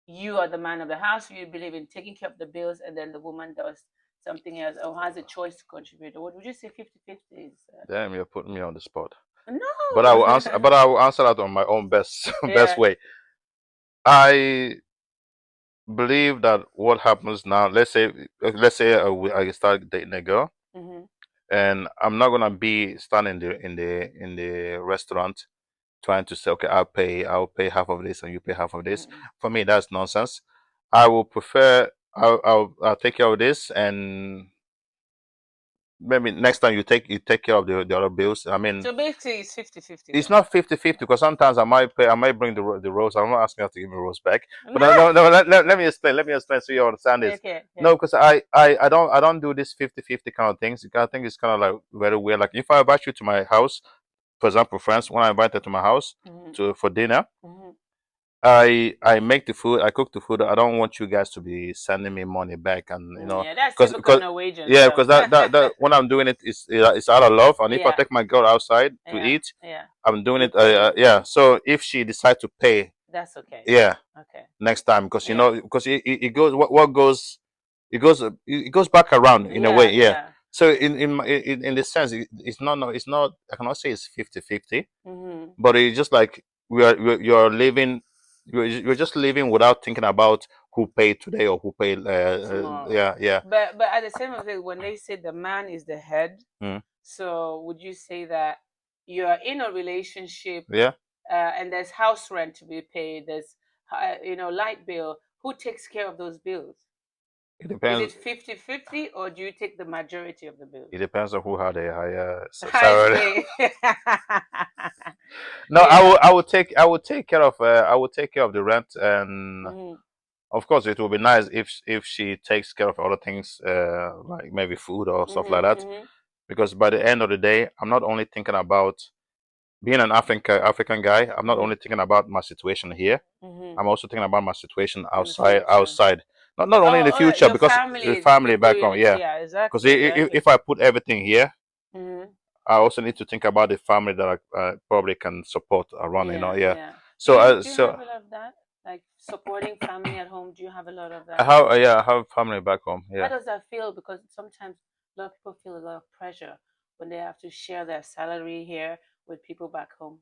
Speaker 1: you are the man of the house? Or you believe in taking care of the bills and then the woman does something else or has a choice to contribute? Or would you say 50-50 is?
Speaker 2: Damn, you're putting me on the spot. But I
Speaker 1: No.
Speaker 2: will answer. But I will answer that on my own best best
Speaker 1: Yeah.
Speaker 2: way. I believe that what happens now. Let's say I start dating a girl, and I'm not gonna be standing there in the restaurant trying to say, okay, I'll pay half of this and you pay half of this. For me, that's nonsense. I will prefer. I'll take care of this, and maybe next time you take care of the other bills. I mean,
Speaker 1: So basically, it's 50-50
Speaker 2: it's
Speaker 1: then.
Speaker 2: not 50-50 because sometimes I might bring the rose. I'm not asking her to give me rose back. But no, let me explain. Let me explain so you understand this.
Speaker 1: Okay.
Speaker 2: No, because I don't do this 50-50 kind of things. I think it's kind of like very weird. Like if I invite you to my house, for example, friends, when I invite her to my house for dinner, I make the food, I cook the food. I don't want you guys to be sending me money back, and
Speaker 1: Yeah, that's
Speaker 2: because
Speaker 1: typical Norwegian
Speaker 2: yeah,
Speaker 1: stuff.
Speaker 2: because that when I'm doing it, it's out of love. And if I
Speaker 1: Yeah.
Speaker 2: take my girl outside to
Speaker 1: Yeah.
Speaker 2: eat,
Speaker 1: Yeah.
Speaker 2: I'm doing
Speaker 1: You
Speaker 2: it.
Speaker 1: pay.
Speaker 2: Yeah. So if she decides to pay,
Speaker 1: That's okay.
Speaker 2: yeah,
Speaker 1: Okay.
Speaker 2: next time, because
Speaker 1: Yeah.
Speaker 2: because it goes what goes, it goes back around in a way. Yeah.
Speaker 1: Yeah.
Speaker 2: So in the sense, it's not, no, it's not. I cannot say it's 50-50, but it's just like you're living, you're just living without thinking about who paid today or who paid.
Speaker 1: Tomorrow.
Speaker 2: Yeah.
Speaker 1: But at the same time, when they say the man is the head, so would you say that you're in a relationship,
Speaker 2: Yeah.
Speaker 1: and there's house rent to be paid, there's light bill, who takes care of those bills?
Speaker 2: It
Speaker 1: Is
Speaker 2: depends.
Speaker 1: it 50-50, or do you take the majority of the bills?
Speaker 2: It depends on who had a higher
Speaker 1: I
Speaker 2: salary.
Speaker 1: see.
Speaker 2: No,
Speaker 1: Yeah.
Speaker 2: I will take care of the rent, and of course it will be nice if she takes care of other things, like maybe food or stuff like that. Because by the end of the day, I'm not only thinking about being an African guy. I'm not only thinking about my situation here. I'm also thinking about my situation
Speaker 1: In the future.
Speaker 2: outside. Not only in the future,
Speaker 1: Your
Speaker 2: because the
Speaker 1: family,
Speaker 2: family
Speaker 1: people
Speaker 2: back
Speaker 1: in
Speaker 2: home. Yeah,
Speaker 1: yeah,
Speaker 2: because
Speaker 1: exactly, exactly.
Speaker 2: if I put everything here,
Speaker 1: Mm-hmm.
Speaker 2: I also need to think about the family that I probably can support around.
Speaker 1: Yeah,
Speaker 2: Yeah.
Speaker 1: yeah.
Speaker 2: So
Speaker 1: Do you have
Speaker 2: so
Speaker 1: a lot of that? Like supporting family at home? Do you have a lot of
Speaker 2: I
Speaker 1: that?
Speaker 2: have I have family back home.
Speaker 1: How
Speaker 2: Yeah.
Speaker 1: does that feel? Because sometimes a lot of people feel a lot of pressure when they have to share their salary here with people back home.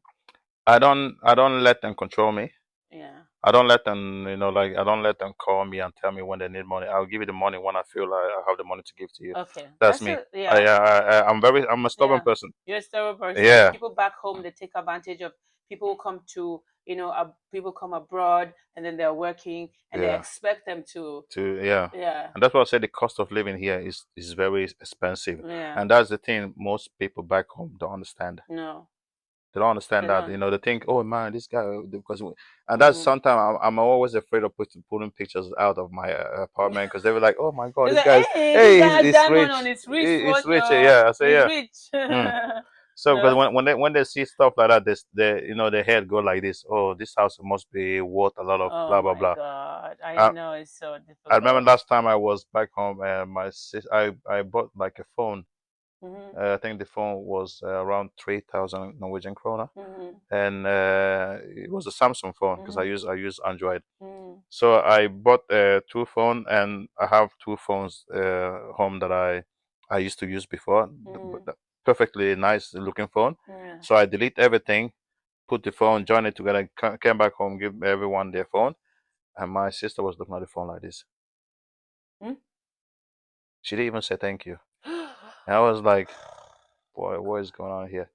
Speaker 2: I don't let them control me.
Speaker 1: Yeah.
Speaker 2: I don't let them, like I don't let them call me and tell me when they need money. I'll give you the money when I feel like I have the money to give to you.
Speaker 1: Okay.
Speaker 2: That's me.
Speaker 1: Yeah.
Speaker 2: I'm a stubborn
Speaker 1: Yeah.
Speaker 2: person.
Speaker 1: You're a stubborn person.
Speaker 2: Yeah.
Speaker 1: People back home, they take advantage of people who come to, people come abroad and then they're working and they
Speaker 2: Yeah.
Speaker 1: expect them to.
Speaker 2: Yeah.
Speaker 1: Yeah.
Speaker 2: And that's why I say the cost of living here is very expensive.
Speaker 1: Yeah.
Speaker 2: And that's the thing most people back home don't understand.
Speaker 1: No.
Speaker 2: They don't understand
Speaker 1: They
Speaker 2: that.
Speaker 1: don't.
Speaker 2: They think, oh man, this guy, and that's sometimes I'm always afraid of putting pictures out of my apartment, because they were like, oh my god,
Speaker 1: It's
Speaker 2: this
Speaker 1: like,
Speaker 2: guy's,
Speaker 1: hey, this
Speaker 2: hey,
Speaker 1: guy has
Speaker 2: he's
Speaker 1: diamond
Speaker 2: rich,
Speaker 1: on his wrist.
Speaker 2: he's
Speaker 1: What
Speaker 2: rich. Yeah, I say
Speaker 1: he's
Speaker 2: yeah.
Speaker 1: rich.
Speaker 2: Mm. So because
Speaker 1: No.
Speaker 2: when they see stuff like that, their head go like this. Oh, this house must be worth a lot of
Speaker 1: Oh
Speaker 2: blah blah
Speaker 1: my
Speaker 2: blah.
Speaker 1: God. I
Speaker 2: Uh,
Speaker 1: know it's so
Speaker 2: I remember
Speaker 1: difficult.
Speaker 2: last time I was back home, and I bought like a phone. I think the phone was around 3,000 Norwegian kroner, and it was a Samsung phone because I use Android. So I bought two phone, and I have two phones home that I used to use before. Perfectly nice looking phone.
Speaker 1: Yeah.
Speaker 2: So I delete everything, put the phone, join it together, came back home, give everyone their phone, and my sister was looking at the phone like this. She didn't even say thank you. And I was like, boy, what is going on here?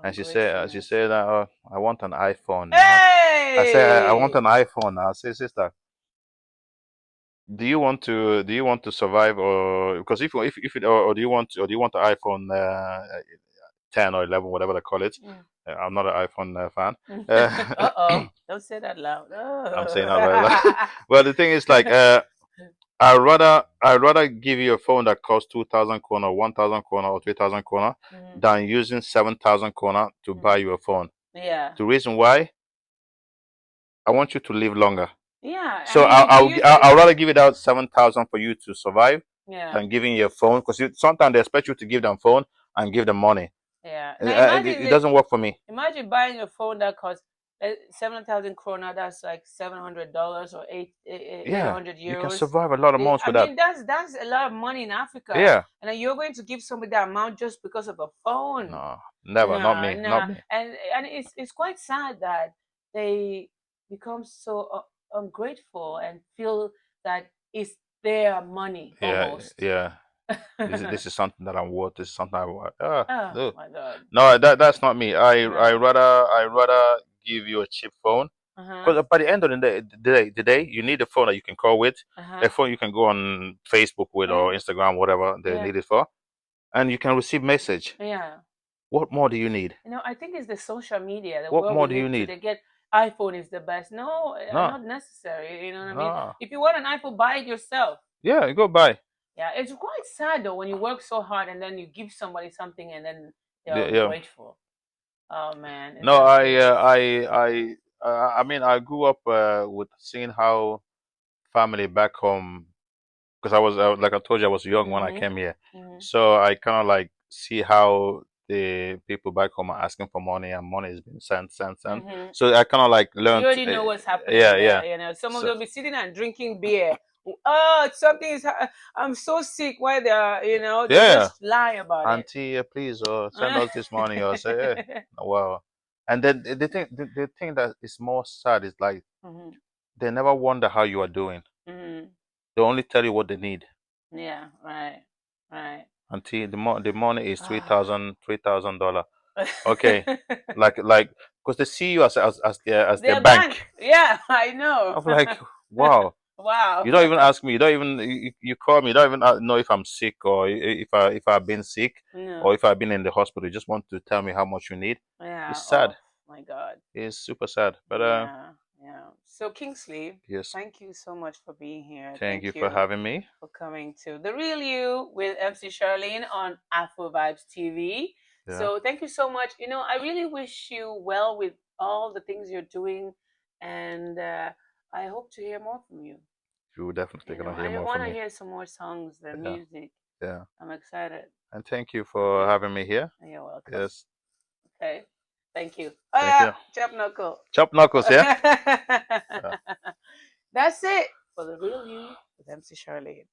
Speaker 2: And she said, I want an iPhone. I said, I want
Speaker 1: Hey!
Speaker 2: an iPhone. I said, sister, do you want to survive, or because if it, or do you want the iPhone 10 or 11, whatever they call it?
Speaker 1: Mm.
Speaker 2: I'm not an iPhone fan.
Speaker 1: Uh-oh. Don't say that loud.
Speaker 2: I'm saying
Speaker 1: Oh.
Speaker 2: that right. Well, the thing is, like, I'd rather give you a phone that costs 2,000 krona, 1,000 krona, or 3,000 krona
Speaker 1: Mhm.
Speaker 2: than using 7,000 krona to buy you a phone.
Speaker 1: Yeah.
Speaker 2: The reason why, I want you to live longer.
Speaker 1: Yeah. I
Speaker 2: So
Speaker 1: mean, you can use it.
Speaker 2: I'll rather give it out 7,000 for you to survive
Speaker 1: Yeah.
Speaker 2: than giving you a phone, because sometimes they expect you to give them phone and give them money.
Speaker 1: Yeah. Now imagine
Speaker 2: It doesn't work for me.
Speaker 1: imagine buying a phone that costs 7,000 krona. That's like $700 or eight
Speaker 2: Yeah,
Speaker 1: hundred
Speaker 2: you can
Speaker 1: euros.
Speaker 2: survive a lot of months
Speaker 1: I
Speaker 2: with that.
Speaker 1: mean, that's a lot of money in Africa.
Speaker 2: Yeah.
Speaker 1: And then you're going to give somebody that amount just because of a phone.
Speaker 2: No, never. Not me.
Speaker 1: Nah.
Speaker 2: Not me.
Speaker 1: And it's quite sad that they become so ungrateful and feel that it's their money
Speaker 2: Yeah,
Speaker 1: almost.
Speaker 2: yeah. This is something that I'm worth. This is something I want.
Speaker 1: Oh
Speaker 2: No.
Speaker 1: my God.
Speaker 2: No, that's not me.
Speaker 1: No.
Speaker 2: I rather give you a cheap phone, because by the end of the day, you need a phone that you can call with, a phone you can go on Facebook with, or Instagram, whatever they
Speaker 1: Yeah.
Speaker 2: need it for, and you can receive message.
Speaker 1: Yeah.
Speaker 2: What more do you need?
Speaker 1: I think it's the social media, the
Speaker 2: What
Speaker 1: world
Speaker 2: more
Speaker 1: we
Speaker 2: do you
Speaker 1: live to.
Speaker 2: need?
Speaker 1: They get iPhone is the best. No,
Speaker 2: No,
Speaker 1: not necessary. You know what I mean?
Speaker 2: no.
Speaker 1: If you want an iPhone, buy it yourself.
Speaker 2: Yeah, you go buy.
Speaker 1: Yeah, it's quite sad though when you work so hard and then you give somebody something and then they're
Speaker 2: Yeah.
Speaker 1: ungrateful. Oh man,
Speaker 2: No,
Speaker 1: that's
Speaker 2: I mean, I grew up with seeing how family back home, because I was like I told you, I was young when I came here, so I kind of like see how the people back home are asking for money, and money is being sent. So I kind of like learned.
Speaker 1: You already know what's happening
Speaker 2: Yeah,
Speaker 1: there.
Speaker 2: yeah.
Speaker 1: Some of
Speaker 2: So
Speaker 1: them will be sitting and drinking beer. Oh, something is. I'm so sick. Why they are? They
Speaker 2: yeah,
Speaker 1: just lie about it.
Speaker 2: auntie, please, or send us this money, or say, hey, wow. And then the thing that is more sad is like they never wonder how you are doing. They only tell you what they need.
Speaker 1: Yeah, right.
Speaker 2: Auntie, the money is $3,000. Okay,
Speaker 1: Okay.
Speaker 2: like because they see you as their
Speaker 1: Their bank.
Speaker 2: bank.
Speaker 1: Yeah, I know.
Speaker 2: I'm like, wow.
Speaker 1: Wow.
Speaker 2: You don't even ask me. You don't even you call me. You don't even know if I'm sick, or if I've been sick,
Speaker 1: No.
Speaker 2: or if I've been in the hospital. You just want to tell me how much you need.
Speaker 1: Yeah.
Speaker 2: It's sad.
Speaker 1: Oh my God.
Speaker 2: It's super sad. But
Speaker 1: Yeah. So Kingsley,
Speaker 2: yes,
Speaker 1: thank you so much for being here.
Speaker 2: thank you for having me.
Speaker 1: For coming to The Real You with MC Charlene on Afro Vibes TV.
Speaker 2: Yeah.
Speaker 1: So thank you so much. I really wish you well with all the things you're doing, and I hope to hear more from you.
Speaker 2: You're definitely gonna hear
Speaker 1: I
Speaker 2: more
Speaker 1: want
Speaker 2: from
Speaker 1: to
Speaker 2: me.
Speaker 1: hear some more songs, the music.
Speaker 2: Yeah.
Speaker 1: I'm excited.
Speaker 2: And thank you for having me here.
Speaker 1: You're welcome.
Speaker 2: Yes.
Speaker 1: Okay. Thank you. Oh
Speaker 2: Thank
Speaker 1: yeah,
Speaker 2: you.
Speaker 1: chop knuckle.
Speaker 2: Chop knuckles, yeah.
Speaker 1: That's it for The Real You with MC Charlene.